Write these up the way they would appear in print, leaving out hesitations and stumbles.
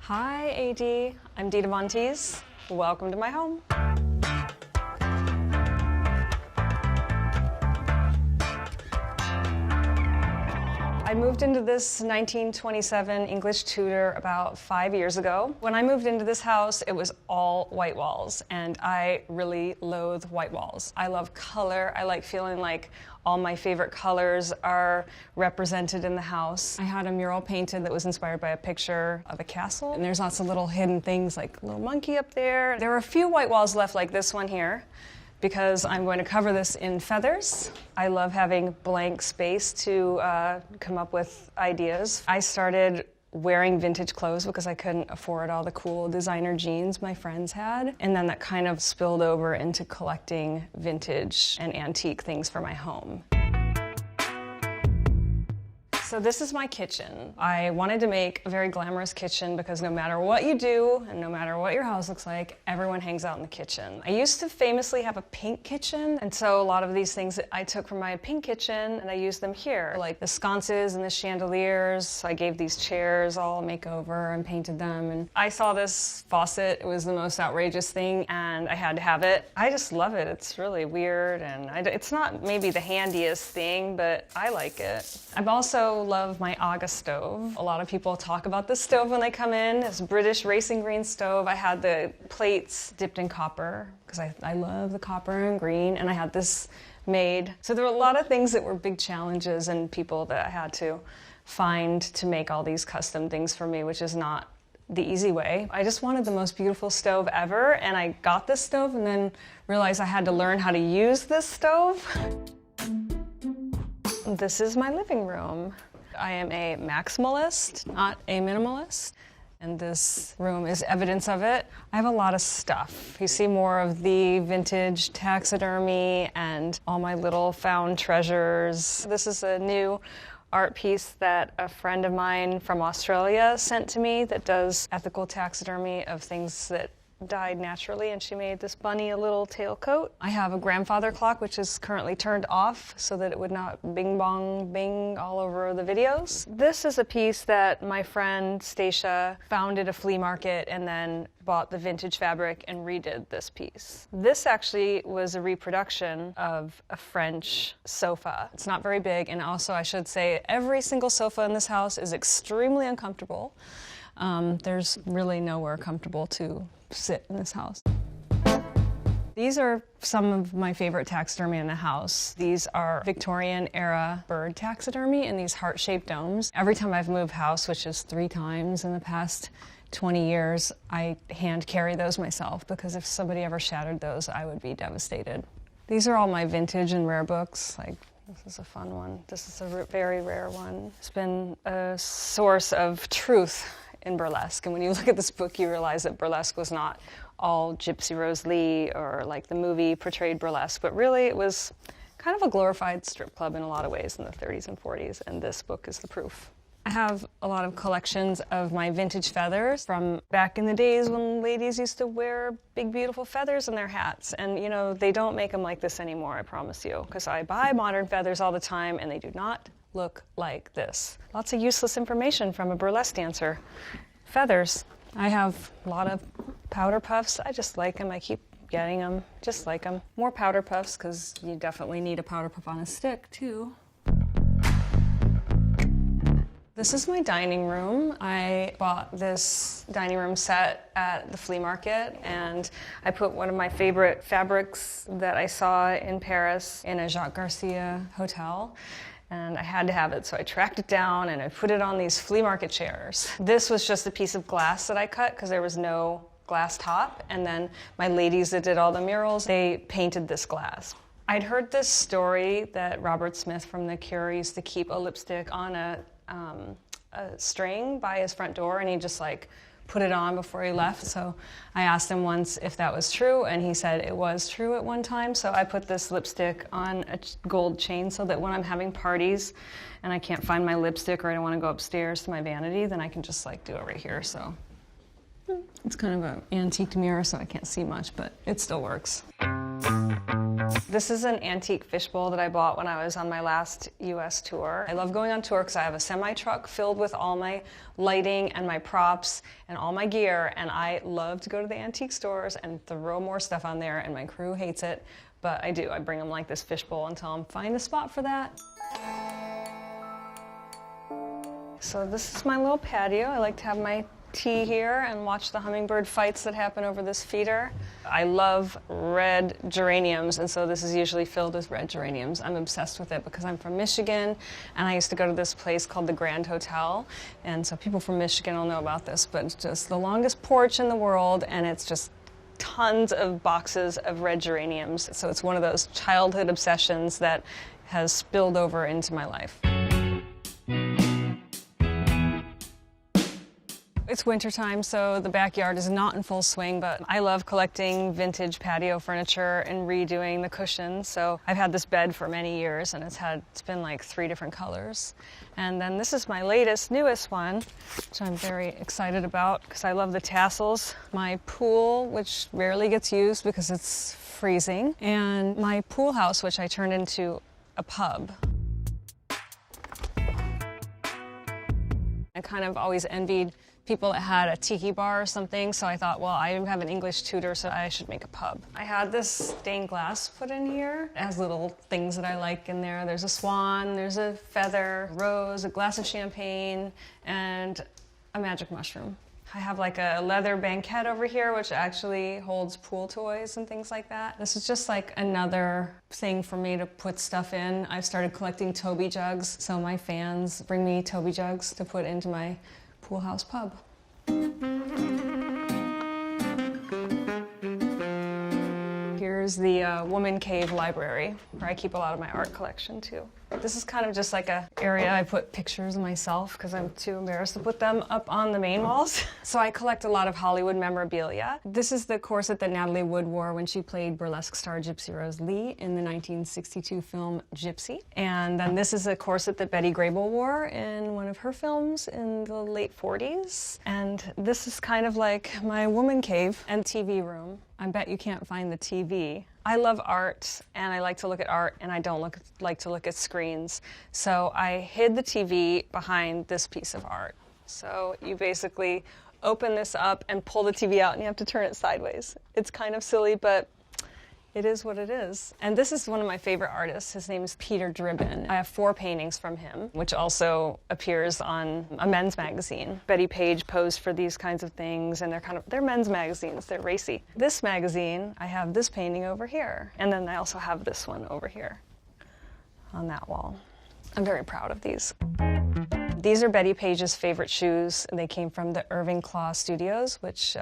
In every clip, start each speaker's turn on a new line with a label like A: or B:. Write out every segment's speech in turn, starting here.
A: Hi, AD. I'm Dita von Teese. Welcome to my home. I moved into this 1927 English Tudor about 5 years ago. When I moved into this house, it was all white walls, and I really loathe white walls. I love color. I like feeling like all my favorite colors are represented in the house. I had a mural painted that was inspired by a picture of a castle, and there's lots of little hidden things like a little monkey up there. There are a few white walls left like this one here, because I'm going to cover this in feathers. I love having blank space to come up with ideas. I started wearing vintage clothes because I couldn't afford all the cool designer jeans my friends had. And then that kind of spilled over into collecting vintage and antique things for my home. So this is my kitchen. I wanted to make a very glamorous kitchen because no matter what you do and no matter what your house looks like, everyone hangs out in the kitchen. I used to famously have a pink kitchen, and so a lot of these things that I took from my pink kitchen and I used them here, like the sconces and the chandeliers. So I gave these chairs all a makeover and painted them. And I saw this faucet. It was the most outrageous thing, and I had to have it. I just love it. It's really weird, and it's not maybe the handiest thing, but I like it. I've also love my Aga stove. A lot of people talk about this stove when they come in. It's a British racing green stove. I had the plates dipped in copper because I love the copper and green, and I had this made. So there were a lot of things that were big challenges and people that I had to find to make all these custom things for me, which is not the easy way. I just wanted the most beautiful stove ever, and I got this stove and then realized I had to learn how to use this stove. This is my living room. I am a maximalist, not a minimalist, and this room is evidence of it. I have a lot of stuff. You see more of the vintage taxidermy and all my little found treasures. This is a new art piece that a friend of mine from Australia sent to me that does ethical taxidermy of things that died naturally, and she made this bunny a little tailcoat. I have a grandfather clock which is currently turned off so that it would not bing bong bing all over the videos. This is a piece that my friend Stacia found at a flea market and then bought the vintage fabric and redid this piece. This actually was a reproduction of a French sofa. It's not very big, and also I should say every single sofa in this house is extremely uncomfortable. There's really nowhere comfortable to sit in this house. These are some of my favorite taxidermy in the house. These are Victorian era bird taxidermy in these heart-shaped domes. Every time I've moved house, which is 3 times in the past 20 years, I hand carry those myself because if somebody ever shattered those, I would be devastated. These are all my vintage and rare books. Like, this is a fun one. This is a very rare one. It's been a source of truth in burlesque, and when you look at this book you realize that burlesque was not all Gypsy Rose Lee or like the movie portrayed burlesque, but really it was kind of a glorified strip club in a lot of ways in the 30s and 40s, and this book is the proof. I have a lot of collections of my vintage feathers from back in the days when ladies used to wear big beautiful feathers in their hats, and you know, they don't make them like this anymore, I promise you, because I buy modern feathers all the time and they do not look like this. Lots of useless information from a burlesque dancer. Feathers. I have a lot of powder puffs. I just like them. I keep getting them. Just like them. More powder puffs because you definitely need a powder puff on a stick too. This is my dining room. I bought this dining room set at the flea market, and I put one of my favorite fabrics that I saw in Paris in a Jacques Garcia hotel. And I had to have it, so I tracked it down and I put it on these flea market chairs. This was just a piece of glass that I cut because there was no glass top, and then my ladies that did all the murals, they painted this glass. I'd heard this story that Robert Smith from The Cure used to keep a lipstick on a string by his front door, and he just like put it on before he left. So I asked him once if that was true, and he said it was true at one time. So I put this lipstick on a gold chain so that when I'm having parties and I can't find my lipstick or I don't want to go upstairs to my vanity, then I can just like do it right here. So it's kind of an antique mirror, so I can't see much, but it still works. This is an antique fishbowl that I bought when I was on my last US tour. I love going on tour because I have a semi-truck filled with all my lighting and my props and all my gear, and I love to go to the antique stores and throw more stuff on there, and my crew hates it, but I do. I bring them like this fishbowl until I find a spot for that. So this is my little patio. I like to have my tea here and watch the hummingbird fights that happen over this feeder. I love red geraniums, and so this is usually filled with red geraniums. I'm obsessed with it because I'm from Michigan, and I used to go to this place called the Grand Hotel, and so people from Michigan will know about this, but it's just the longest porch in the world, and it's just tons of boxes of red geraniums. So it's one of those childhood obsessions that has spilled over into my life. It's wintertime, so the backyard is not in full swing, but I love collecting vintage patio furniture and redoing the cushions. So I've had this bed for many years, and it's been like 3 different colors. And then this is my newest one, which I'm very excited about because I love the tassels. My pool, which rarely gets used because it's freezing, and my pool house, which I turned into a pub. I kind of always envied people that had a tiki bar or something, so I thought, well, I have an English tutor, so I should make a pub. I had this stained glass put in here. It has little things that I like in there. There's a swan, there's a feather, rose, a glass of champagne, and a magic mushroom. I have like a leather banquette over here, which actually holds pool toys and things like that. This is just like another thing for me to put stuff in. I've started collecting Toby jugs, so my fans bring me Toby jugs to put into my pool house pub. Here's the woman cave library, where I keep a lot of my art collection too. This is kind of just like an area I put pictures of myself because I'm too embarrassed to put them up on the main walls. So I collect a lot of Hollywood memorabilia. This is the corset that Natalie Wood wore when she played burlesque star Gypsy Rose Lee in the 1962 film Gypsy. And then this is a corset that Betty Grable wore in one of her films in the late 40s. And this is kind of like my woman cave and TV room. I bet you can't find the TV. I love art, and I like to look at art, and I don't like to look at screens. So I hid the TV behind this piece of art. So you basically open this up and pull the TV out, and you have to turn it sideways. It's kind of silly, but it is what it is. And this is one of my favorite artists. His name is Peter Dribbin. I have 4 paintings from him, which also appears on a men's magazine. Betty Page posed for these kinds of things, and they're men's magazines. They're racy. This magazine, I have this painting over here, and then I also have this one over here on that wall. I'm very proud of these. These are Betty Page's favorite shoes. They came from the Irving Klaw Studios, which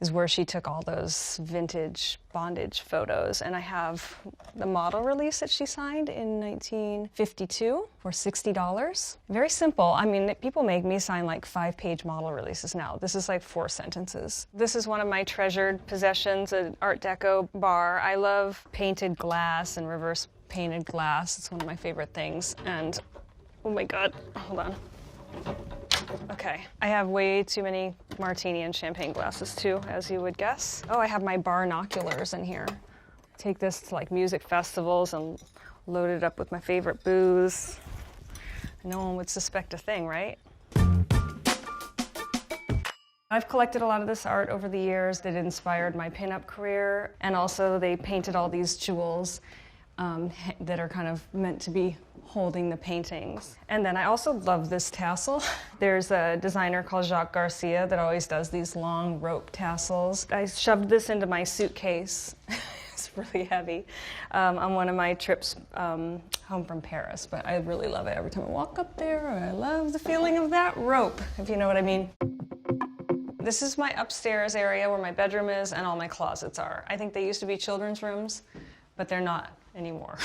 A: is where she took all those vintage bondage photos. And I have the model release that she signed in 1952 for $60. Very simple. I mean, people make me sign like 5-page model releases now. This is like 4 sentences. This is one of my treasured possessions, an Art Deco bar. I love painted glass and reverse painted glass. It's one of my favorite things. And oh my God, hold on. Okay, I have way too many martini and champagne glasses too, as you would guess. Oh, I have my barnoculars in here. Take this to like music festivals and load it up with my favorite booze. No one would suspect a thing, right? I've collected a lot of this art over the years that inspired my pinup career, and also they painted all these jewels that are kind of meant to be holding the paintings. And then I also love this tassel. There's a designer called Jacques Garcia that always does these long rope tassels. I shoved this into my suitcase. It's really heavy on one of my trips home from Paris, but I really love it every time I walk up there. I love the feeling of that rope, if you know what I mean. This is my upstairs area where my bedroom is and all my closets are. I think they used to be children's rooms, but they're not anymore.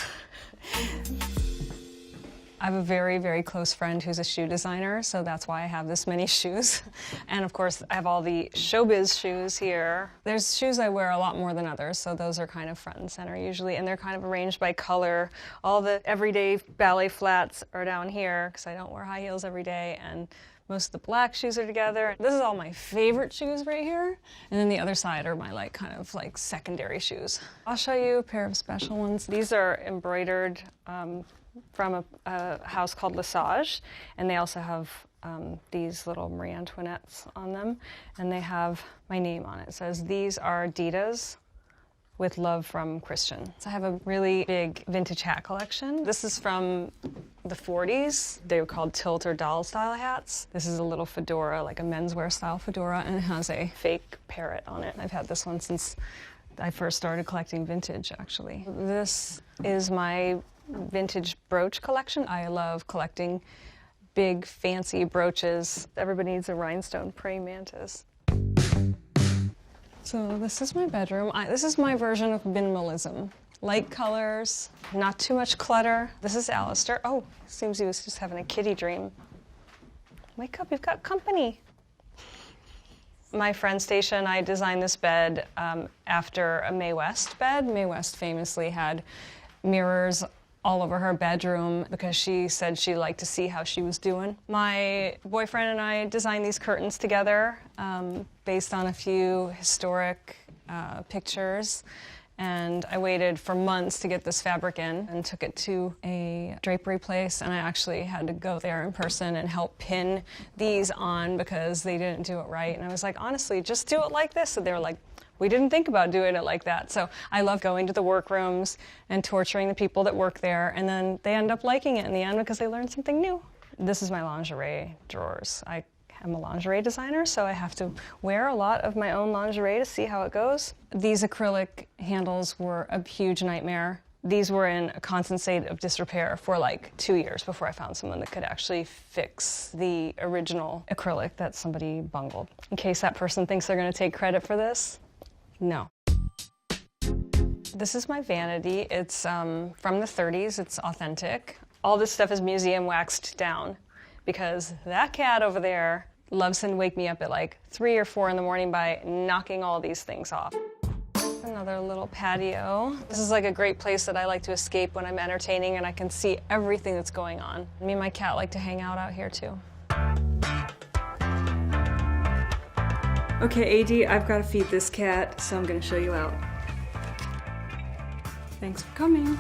A: I have a very, very close friend who's a shoe designer, so that's why I have this many shoes. And of course, I have all the showbiz shoes here. There's shoes I wear a lot more than others, so those are kind of front and center usually, and they're kind of arranged by color. All the everyday ballet flats are down here, because I don't wear high heels every day, and Most of the black shoes are together. This is all my favorite shoes right here. And then the other side are my kind of secondary shoes. I'll show you a pair of special ones. These are embroidered from a house called Sache, and they also have these little Marie Antoinettes on them, and they have my name on it. It says, "These are Dita's, with love from Christian." So I have a really big vintage hat collection. This is from the 40s. They were called tilt or doll style hats. This is a little fedora, like a menswear style fedora, and it has a fake parrot on it. I've had this one since I first started collecting vintage, actually. This is my vintage brooch collection. I love collecting big, fancy brooches. Everybody needs a rhinestone praying mantis. So this is my bedroom. This is my version of minimalism. Light colors, not too much clutter. This is Alistair. Oh, seems he was just having a kitty dream. Wake up, you've got company. My friend Stacia and I designed this bed after a Mae West bed. Mae West famously had mirrors all over her bedroom because she said she liked to see how she was doing. My boyfriend and I designed these curtains together based on a few historic pictures. And I waited for months to get this fabric in and took it to a drapery place, and I actually had to go there in person and help pin these on because they didn't do it right. And I was like, honestly, just do it like this. And they were like, we didn't think about doing it like that. So I love going to the workrooms and torturing the people that work there, and then they end up liking it in the end because they learned something new. This is my lingerie drawers. I'm a lingerie designer, so I have to wear a lot of my own lingerie to see how it goes. These acrylic handles were a huge nightmare. These were in a constant state of disrepair for 2 years before I found someone that could actually fix the original acrylic that somebody bungled. In case that person thinks they're going to take credit for this, no. This is my vanity. It's from the 30s. It's authentic. All this stuff is museum waxed down because that cat over there loves to wake me up at 3 or 4 in the morning by knocking all these things off. Another little patio. This is a great place that I like to escape when I'm entertaining and I can see everything that's going on. Me and my cat like to hang out here too. Okay, AD, I've got to feed this cat, so I'm going to show you out. Thanks for coming.